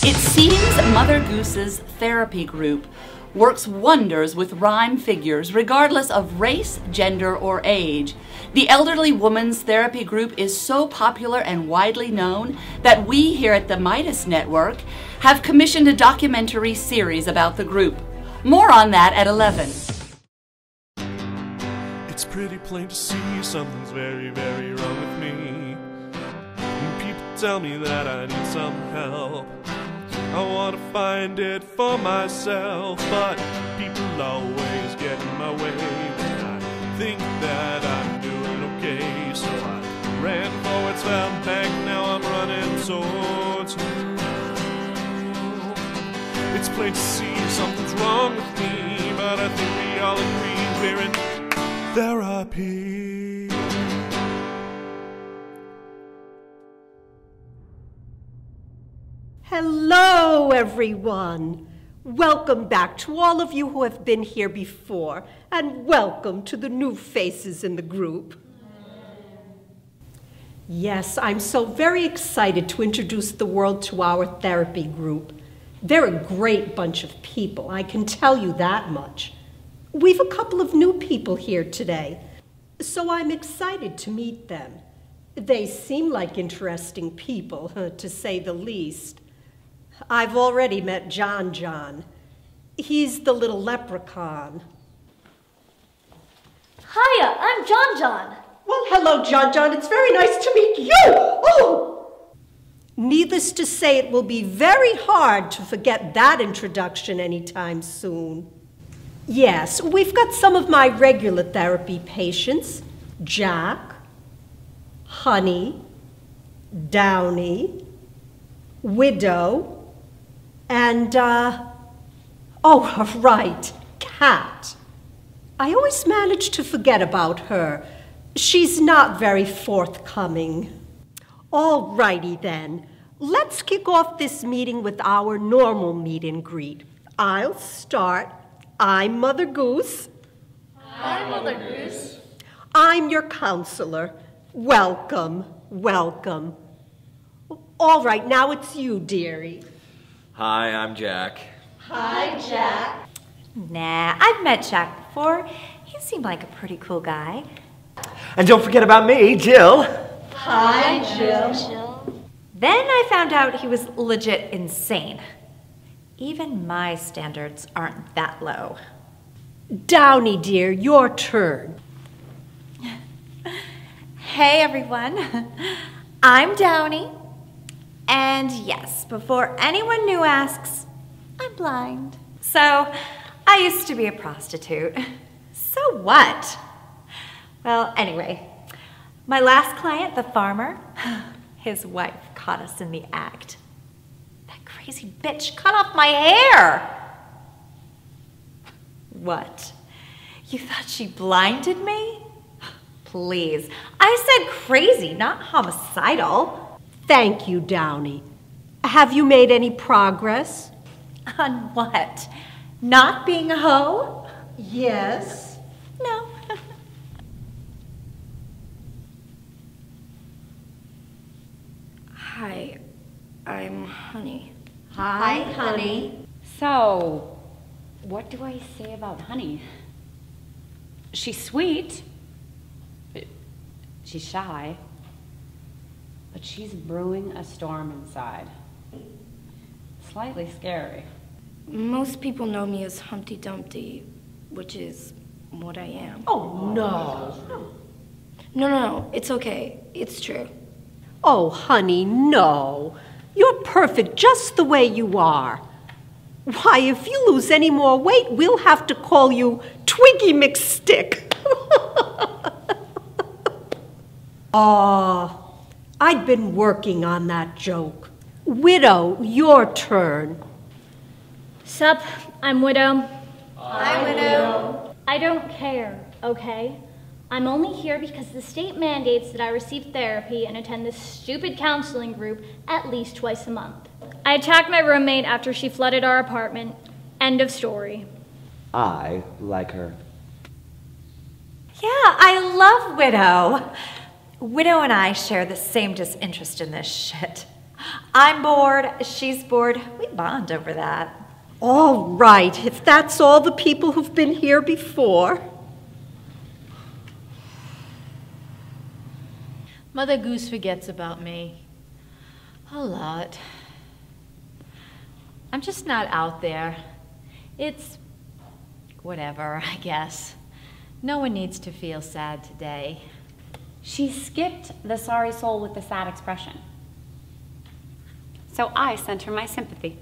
It seems Mother Goose's therapy group works wonders with rhyme figures regardless of race, gender, or age. The elderly woman's therapy group is so popular and widely known that we here at the Midas Network have commissioned a documentary series about the group. More on that at 11. It's pretty plain to see something's very, very wrong with me. People tell me that I need some help. I want to find it for myself, but people always get in my way when I think that I'm doing okay. So I ran forwards, fell back, now I'm running towards you. It's plain to see something's wrong with me, but I think we all agree we're in therapy. Hello, everyone. Welcome back to all of you who have been here before, and welcome to the new faces in the group. Yes, I'm so very excited to introduce the world to our therapy group. They're a great bunch of people, I can tell you that much. We've a couple of new people here today, so I'm excited to meet them. They seem like interesting people, to say the least. I've already met John. He's the little leprechaun. Hiya, I'm John. Well, hello, John. It's very nice to meet you. Oh! Needless to say, it will be very hard to forget that introduction anytime soon. Yes, we've got some of my regular therapy patients. Jack, Hunny, Downey, Widow, and, oh, right, Cat. I always manage to forget about her. She's not very forthcoming. All righty then. Let's kick off this meeting with our normal meet and greet. I'll start. I'm Mother Goose. Hi, Mother Goose. I'm your counselor. Welcome. All right, now it's you, dearie. Hi, I'm Jack. Hi, Jack. Nah, I've met Jack before. He seemed like a pretty cool guy. And don't forget about me, Jill. Hi, Jill. Then I found out he was legit insane. Even my standards aren't that low. Downey, dear, your turn. Hey, everyone. I'm Downey. And yes, before anyone new asks, I'm blind. So, I used to be a prostitute. So what? Well, anyway, my last client, the farmer, his wife caught us in the act. That crazy bitch cut off my hair. What? You thought she blinded me? Please. I said crazy, not homicidal. Thank you, Downey. Have you made any progress? On what? Not being a hoe? Yes. No. Hi, I'm Hunny. Hi, Hunny. So, what do I say about Hunny? She's sweet. She's shy. But she's brewing a storm inside. Slightly scary. Most people know me as Humpty Dumpty, which is what I am. Oh, no. No, it's okay. It's true. Oh, honey, no. You're perfect just the way you are. Why, if you lose any more weight, we'll have to call you Twiggy McStick. Oh, I'd been working on that joke. Widow, your turn. Sup, I'm Widow. Hi, Widow. I don't care, okay? I'm only here because the state mandates that I receive therapy and attend this stupid counseling group at least twice a month. I attacked my roommate after she flooded our apartment. End of story. I like her. Yeah, I love Widow. Widow and I share the same disinterest in this shit. I'm bored, she's bored. We bond over that. All right, if that's all the people who've been here before. Mother Goose forgets about me. A lot. I'm just not out there. It's whatever, I guess. No one needs to feel sad today. She skipped the sorry soul with the sad expression. So I sent her my sympathy.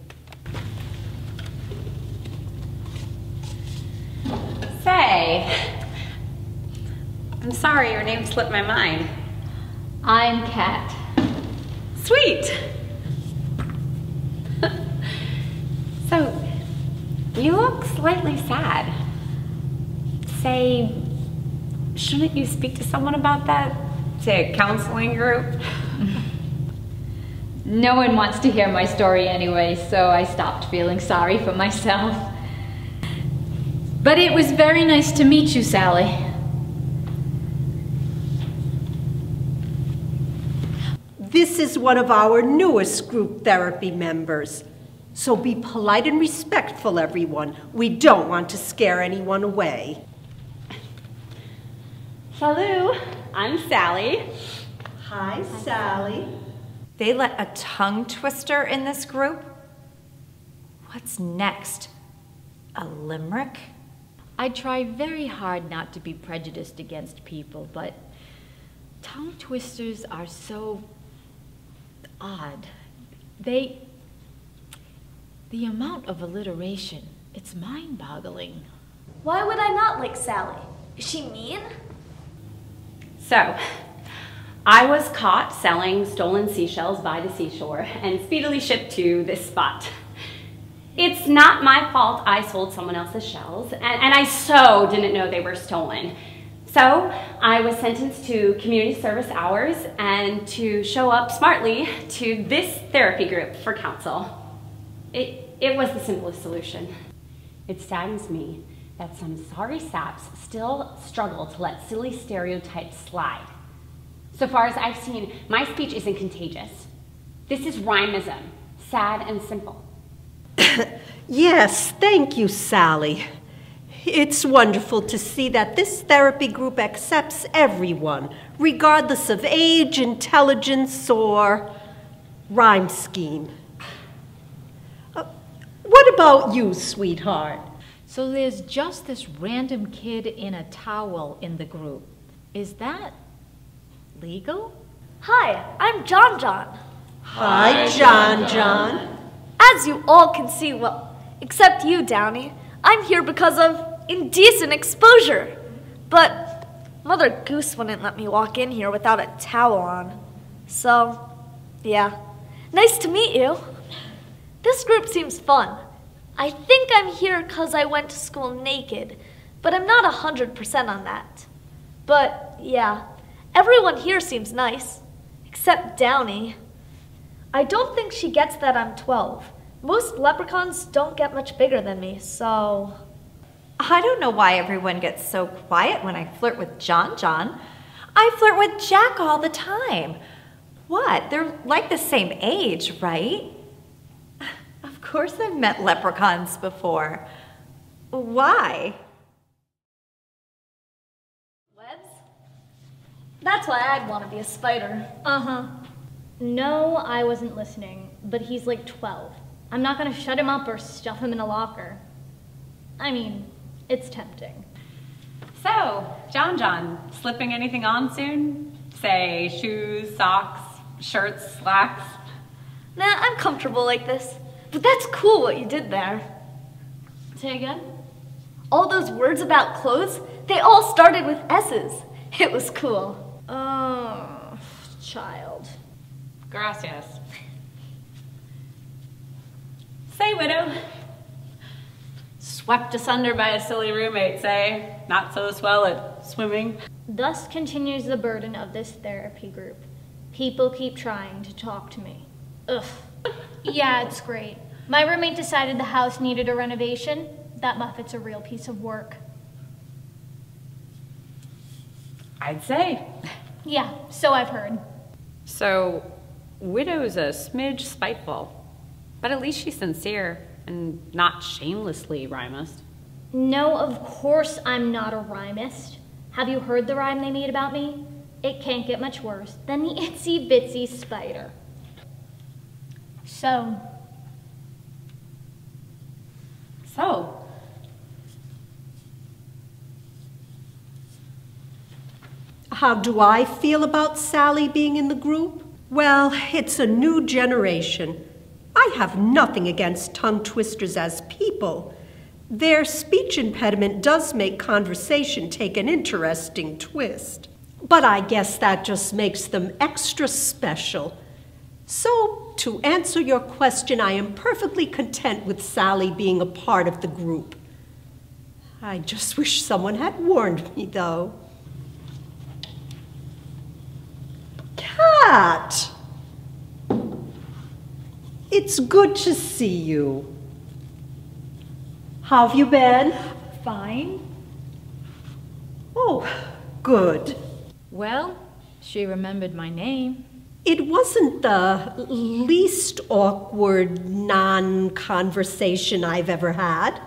Say, I'm sorry your name slipped my mind. I'm Kat. Sweet. So, you look slightly sad. Say, shouldn't you speak to someone about that? To a counseling group? No one wants to hear my story anyway, so I stopped feeling sorry for myself. But it was very nice to meet you, Sally. This is one of our newest group therapy members. So be polite and respectful, everyone. We don't want to scare anyone away. Hello, I'm Sally. Hi, Sally. They let a tongue twister in this group? What's next? A limerick? I try very hard not to be prejudiced against people, but tongue twisters are so odd. The amount of alliteration, it's mind-boggling. Why would I not like Sally? Is she mean? So, I was caught selling stolen seashells by the seashore and speedily shipped to this spot. It's not my fault I sold someone else's shells, and I so didn't know they were stolen. So, I was sentenced to community service hours and to show up smartly to this therapy group for counsel. It was the simplest solution. It saddens me that some sorry saps still struggle to let silly stereotypes slide. So far as I've seen, my speech isn't contagious. This is rhymism, sad and simple. Yes, thank you, Sally. It's wonderful to see that this therapy group accepts everyone, regardless of age, intelligence, or rhyme scheme. What about you, sweetheart? So there's just this random kid in a towel in the group. Is that legal? Hi, I'm John. Hi, John. As you all can see, well, except you, Downey, I'm here because of indecent exposure. But Mother Goose wouldn't let me walk in here without a towel on. So, yeah. Nice to meet you. This group seems fun. I think I'm here because I went to school naked, but I'm not 100% on that. But, yeah, everyone here seems nice, except Downey. I don't think she gets that I'm 12. Most leprechauns don't get much bigger than me, so... I don't know why everyone gets so quiet when I flirt with John. I flirt with Jack all the time. What? They're like the same age, right? Of course I've met leprechauns before. Why? Webs? That's why I'd want to be a spider. Uh-huh. No, I wasn't listening, but he's like 12. I'm not gonna shut him up or stuff him in a locker. I mean, it's tempting. So, John, slipping anything on soon? Say, shoes, socks, shirts, slacks? Nah, I'm comfortable like this. But that's cool what you did there. Say again? All those words about clothes, they all started with S's. It was cool. Oh, child. Gracias. Say, widow. Swept asunder by a silly roommate, say. Not so swell at swimming. Thus continues the burden of this therapy group. People keep trying to talk to me. Ugh. Yeah, it's great. My roommate decided the house needed a renovation. That Muffet's a real piece of work. I'd say. Yeah, so I've heard. So, Widow's a smidge spiteful, but at least she's sincere and not shamelessly rhymist. No, of course I'm not a rhymist. Have you heard the rhyme they made about me? It can't get much worse than the itsy bitsy spider. So, how do I feel about Sally being in the group? Well, it's a new generation. I have nothing against tongue twisters as people. Their speech impediment does make conversation take an interesting twist. But I guess that just makes them extra special. So, to answer your question, I am perfectly content with Sally being a part of the group. I just wish someone had warned me, though. Cat! It's good to see you. How have you been? Fine. Oh, good. Well, she remembered my name. It wasn't the least awkward non-conversation I've ever had.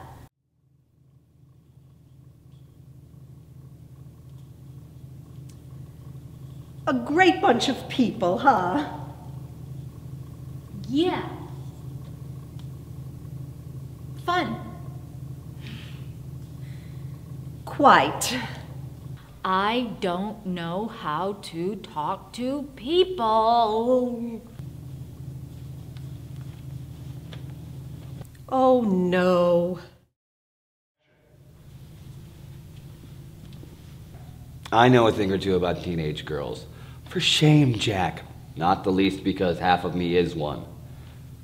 A great bunch of people, huh? Yeah. Fun. Quite. I don't know how to talk to people. Oh, no. I know a thing or two about teenage girls. For shame, Jack. Not the least because half of me is one.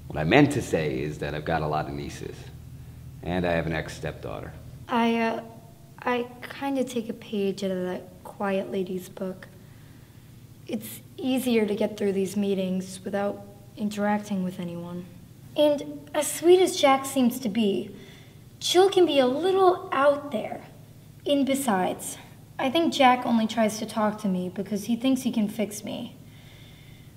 What I meant to say is that I've got a lot of nieces. And I have an ex-stepdaughter. I kind of take a page out of that quiet lady's book. It's easier to get through these meetings without interacting with anyone. And as sweet as Jack seems to be, Jill can be a little out there. And besides, I think Jack only tries to talk to me because he thinks he can fix me.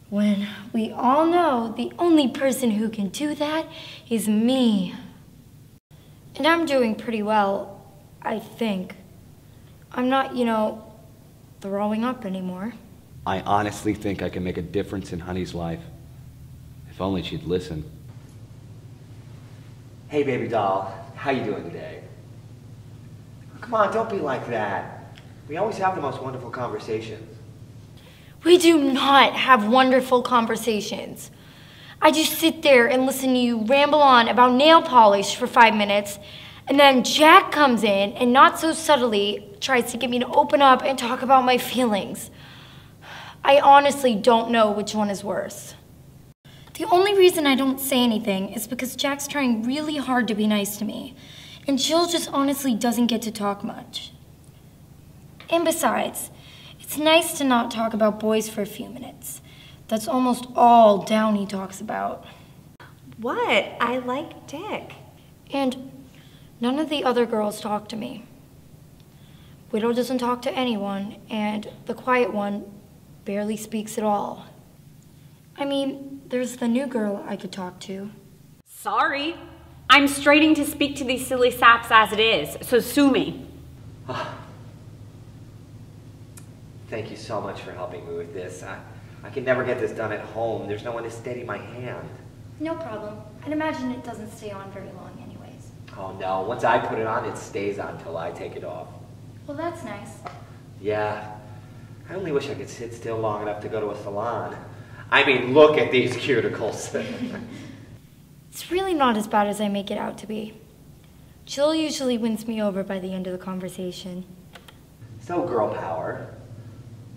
When we all know the only person who can do that is me. And I'm doing pretty well, I think. I'm not, throwing up anymore. I honestly think I can make a difference in Hunny's life. If only she'd listen. Hey, baby doll. How you doing today? Come on, don't be like that. We always have the most wonderful conversations. We do not have wonderful conversations. I just sit there and listen to you ramble on about nail polish for 5 minutes, and then Jack comes in and not so subtly tries to get me to open up and talk about my feelings. I honestly don't know which one is worse. The only reason I don't say anything is because Jack's trying really hard to be nice to me, and Jill just honestly doesn't get to talk much. And besides, it's nice to not talk about boys for a few minutes. That's almost all Downey talks about. What? I like Dick. And none of the other girls talk to me. Widow doesn't talk to anyone, and the quiet one barely speaks at all. I mean, there's the new girl I could talk to. Sorry. I'm straining to speak to these silly saps as it is, so sue me. Thank you so much for helping me with this. I can never get this done at home. There's no one to steady my hand. No problem. I'd imagine it doesn't stay on very long anyways. Oh no, once I put it on, it stays on till I take it off. Well, that's nice. Yeah. I only wish I could sit still long enough to go to a salon. I mean, look at these cuticles. It's really not as bad as I make it out to be. Jill usually wins me over by the end of the conversation. So, girl power,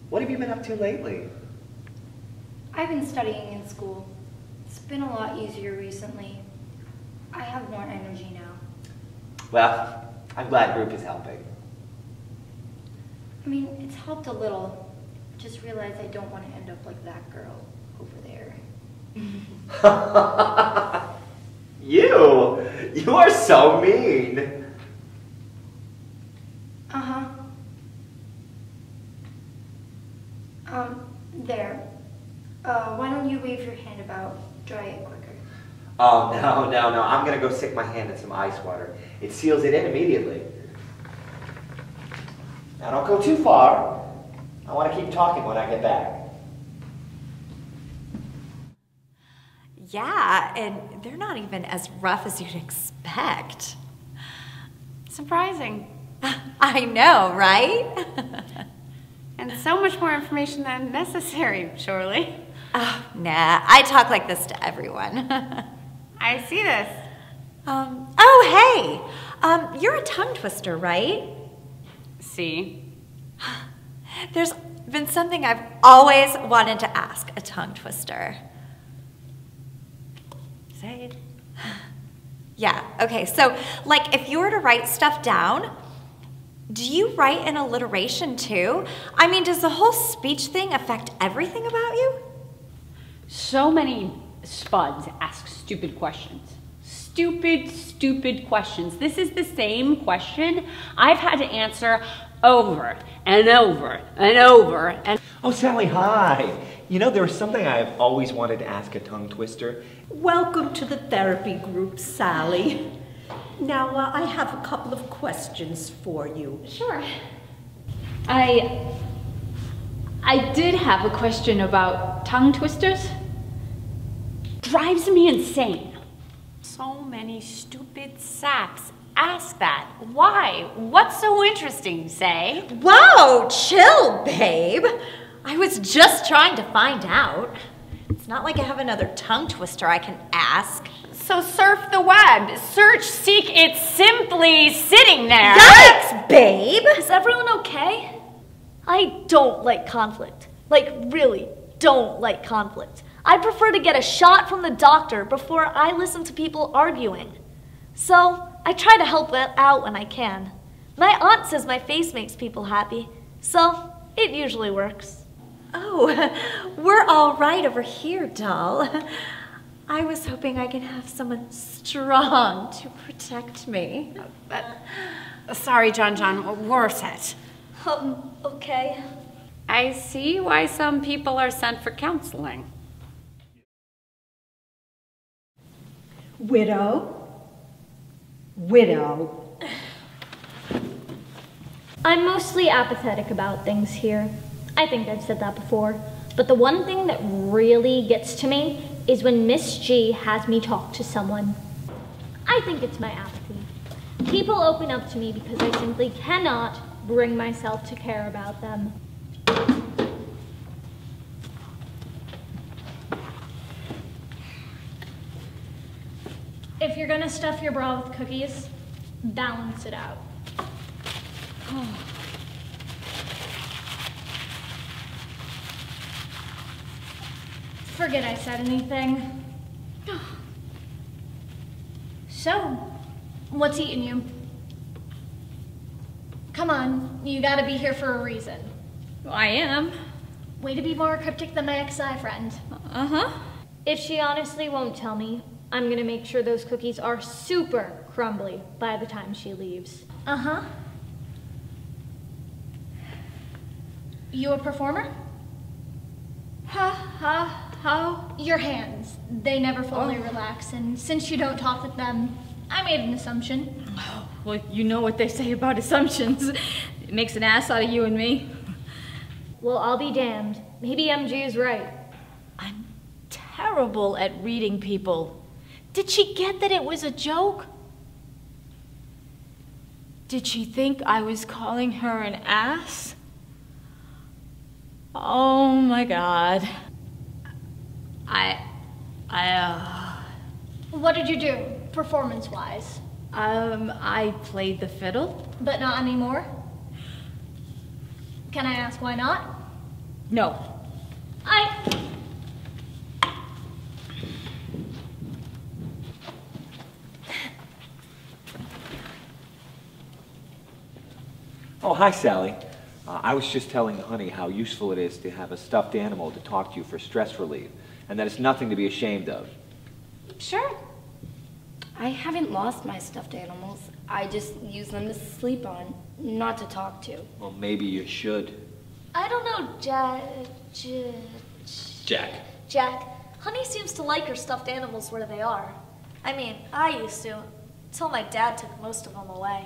what have you been up to lately? I've been studying in school. It's been a lot easier recently. I have more energy now. Well, I'm glad group is helping. I mean, it's helped a little. Just realized I don't want to end up like that girl over there. You are so mean. Uh-huh. There. Why don't you wave your Oh, no. I'm gonna go stick my hand in some ice water. It seals it in immediately. Now don't go too far. I want to keep talking when I get back. Yeah, and they're not even as rough as you'd expect. Surprising. I know, right? And so much more information than necessary, surely. Oh, nah, I talk like this to everyone. I see this. Oh, hey, you're a tongue twister, right? See? There's been something I've always wanted to ask a tongue twister. Say it. Yeah, okay, so, like, if you were to write stuff down, do you write in alliteration too? I mean, does the whole speech thing affect everything about you? So many spuds ask stupid questions. Stupid questions. This is the same question I've had to answer over and over and over and... Oh, Sally, hi. You know, there was something I've always wanted to ask a tongue twister. Welcome to the therapy group, Sally. Now, I have a couple of questions for you. Sure. I did have a question about tongue twisters. Drives me insane. So many stupid saps ask that. Why? What's so interesting, say? Whoa, chill, babe. I was just trying to find out. It's not like I have another tongue twister I can ask. So surf the web. Search, seek, it's simply sitting there. Yikes, babe! Is everyone okay? I don't like conflict. Like, really don't like conflict. I prefer to get a shot from the doctor before I listen to people arguing. So, I try to help it out when I can. My aunt says my face makes people happy, so it usually works. Oh, we're all right over here, doll. I was hoping I could have someone strong to protect me. Sorry, John, we're set. Okay. I see why some people are sent for counseling. Widow. I'm mostly apathetic about things here. I think I've said that before. But the one thing that really gets to me is when Miss G has me talk to someone. I think it's my apathy. People open up to me because I simply cannot bring myself to care about them. If you're gonna stuff your bra with cookies, balance it out. Forget I said anything. So, what's eating you? Come on, you gotta be here for a reason. Well, I am. Way to be more cryptic than my ex-I friend. Uh-huh. If she honestly won't tell me, I'm gonna make sure those cookies are super crumbly by the time she leaves. Uh-huh. You a performer? How? Your hands. They never fully relax, and since you don't talk with them, I made an assumption. Well, you know what they say about assumptions. It makes an ass out of you and me. Well, I'll be damned. Maybe MG is right. I'm terrible at reading people. Did she get that it was a joke? Did she think I was calling her an ass? Oh my God. What did you do, performance-wise? I played the fiddle. But not anymore? Can I ask why not? No. Oh, hi, Sally. I was just telling Hunny how useful it is to have a stuffed animal to talk to you for stress relief, and that it's nothing to be ashamed of. Sure. I haven't lost my stuffed animals. I just use them to sleep on, not to talk to. Well, maybe you should. I don't know, Jack. Jack. Jack, Hunny seems to like her stuffed animals where they are. I mean, I used to, until my dad took most of them away.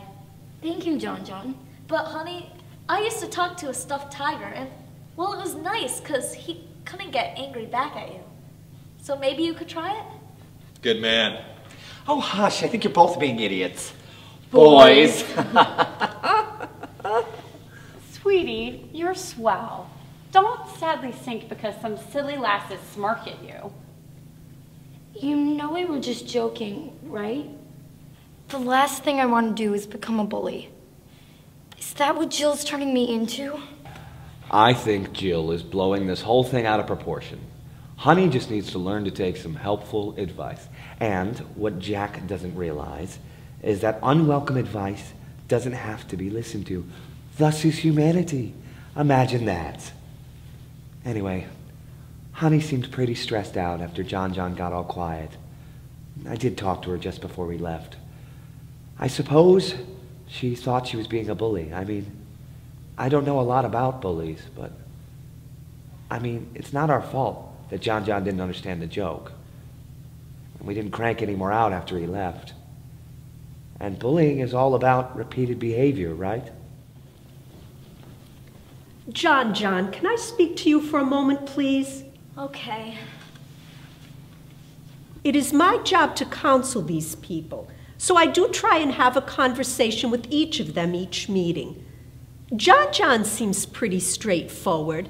Thank you, John. But honey, I used to talk to a stuffed tiger, and, well, it was nice, because he couldn't get angry back at you. So maybe you could try it? Good man. Oh, hush, I think you're both being idiots. Boys. Sweetie, you're swell. Don't sadly sink because some silly lasses smirk at you. You know we were just joking, right? The last thing I want to do is become a bully. Is that what Jill's turning me into? I think Jill is blowing this whole thing out of proportion. Hunny just needs to learn to take some helpful advice. And what Jack doesn't realize is that unwelcome advice doesn't have to be listened to. Thus is humanity. Imagine that. Anyway, Hunny seemed pretty stressed out after John got all quiet. I did talk to her just before we left. I suppose she thought she was being a bully. I mean, I don't know a lot about bullies, but I mean, it's not our fault that John didn't understand the joke. And we didn't crank any more out after he left. And bullying is all about repeated behavior, right? John, can I speak to you for a moment, please? Okay. It is my job to counsel these people, so I do try and have a conversation with each of them each meeting. John seems pretty straightforward.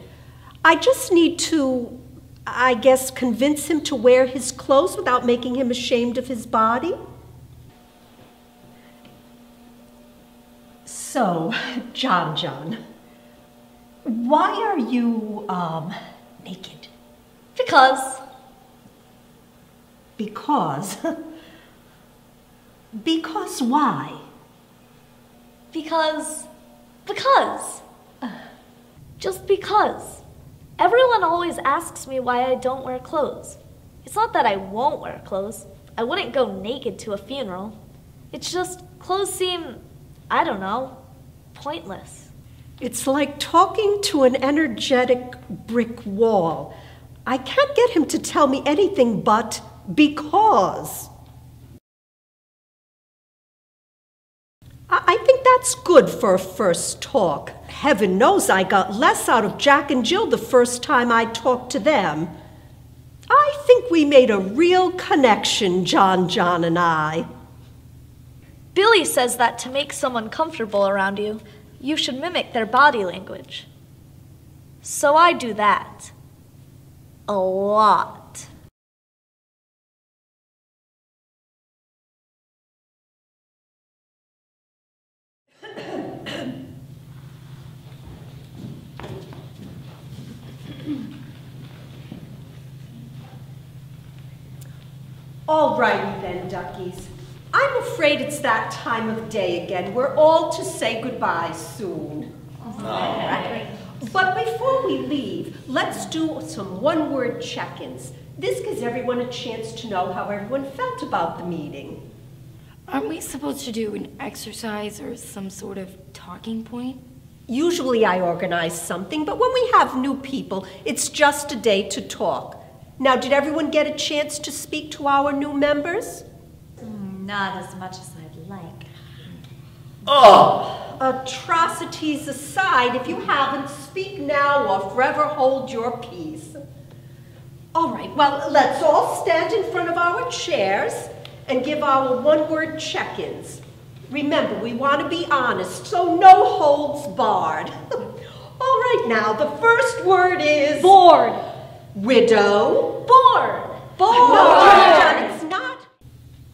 I just need to, I guess, convince him to wear his clothes without making him ashamed of his body. So, John, why are you, naked? Because. Because? Because why? Because. Just because. Everyone always asks me why I don't wear clothes. It's not that I won't wear clothes. I wouldn't go naked to a funeral. It's just clothes seem, I don't know, pointless. It's like talking to an energetic brick wall. I can't get him to tell me anything but because. I think that's good for a first talk. Heaven knows I got less out of Jack and Jill the first time I talked to them. I think we made a real connection, John and I. Billy says that to make someone comfortable around you, you should mimic their body language. So I do that. A lot. All righty then, duckies. I'm afraid it's that time of day again. We're all to say goodbye soon. Right. But before we leave, let's do some one-word check-ins. This gives everyone a chance to know how everyone felt about the meeting. Aren't we supposed to do an exercise or some sort of talking point? Usually I organize something, but when we have new people, it's just a day to talk. Now, did everyone get a chance to speak to our new members? Not as much as I'd like. Oh! Atrocities aside, if you haven't, speak now or forever hold your peace. All right, well, let's all stand in front of our chairs and give our one-word check-ins. Remember, we want to be honest, so no holds barred. All right, now, the first word is... Bored. Widow. Bored. No, John, it's not.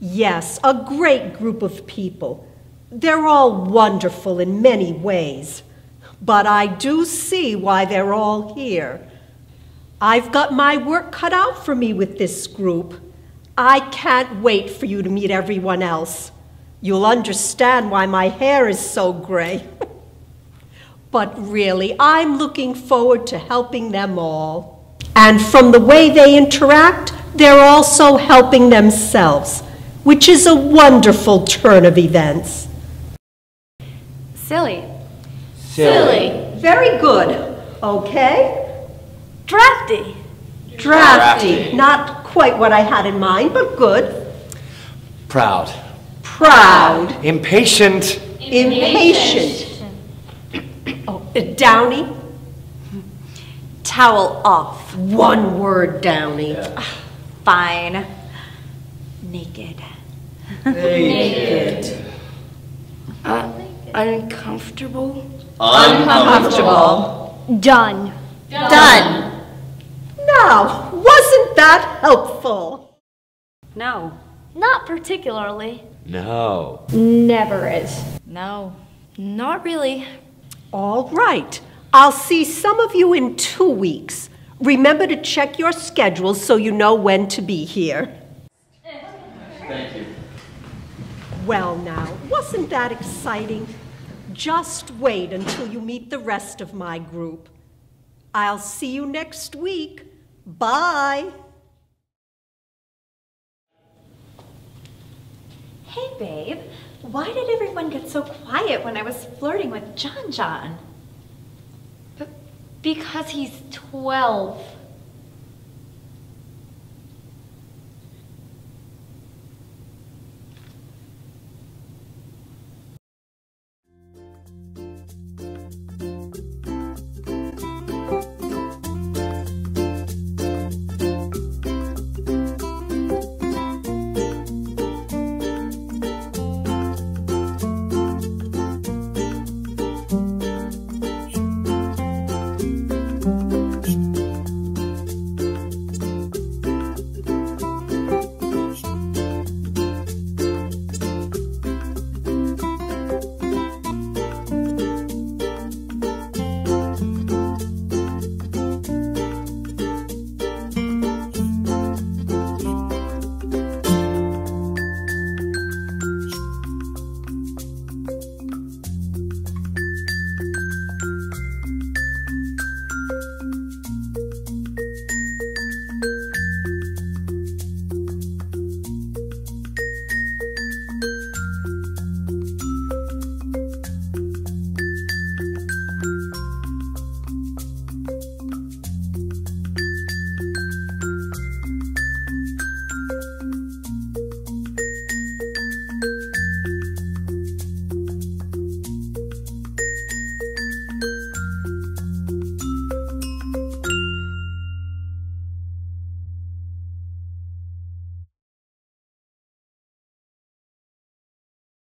Yes, a great group of people. They're all wonderful in many ways, but I do see why they're all here. I've got my work cut out for me with this group. I can't wait for you to meet everyone else. You'll understand why my hair is so gray. But really, I'm looking forward to helping them all. And from the way they interact, they're also helping themselves, which is a wonderful turn of events. Silly. Very good. Okay. Drafty. Drafty. Not quite what I had in mind, but good. Proud. Proud. Impatient. Impatient. Oh, Downey? Towel off. One word, Downey. Fine. Naked. Naked. Uncomfortable. Uncomfortable. Done. Done. Now, wasn't that helpful? No. Not particularly. No. Never is. No. Not really. All right. I'll see some of you in 2 weeks. Remember to check your schedules so you know when to be here. Thank you. Well now, wasn't that exciting? Just wait until you meet the rest of my group. I'll see you next week. Bye. Hey, babe. Why did everyone get so quiet when I was flirting with John? Because he's 12.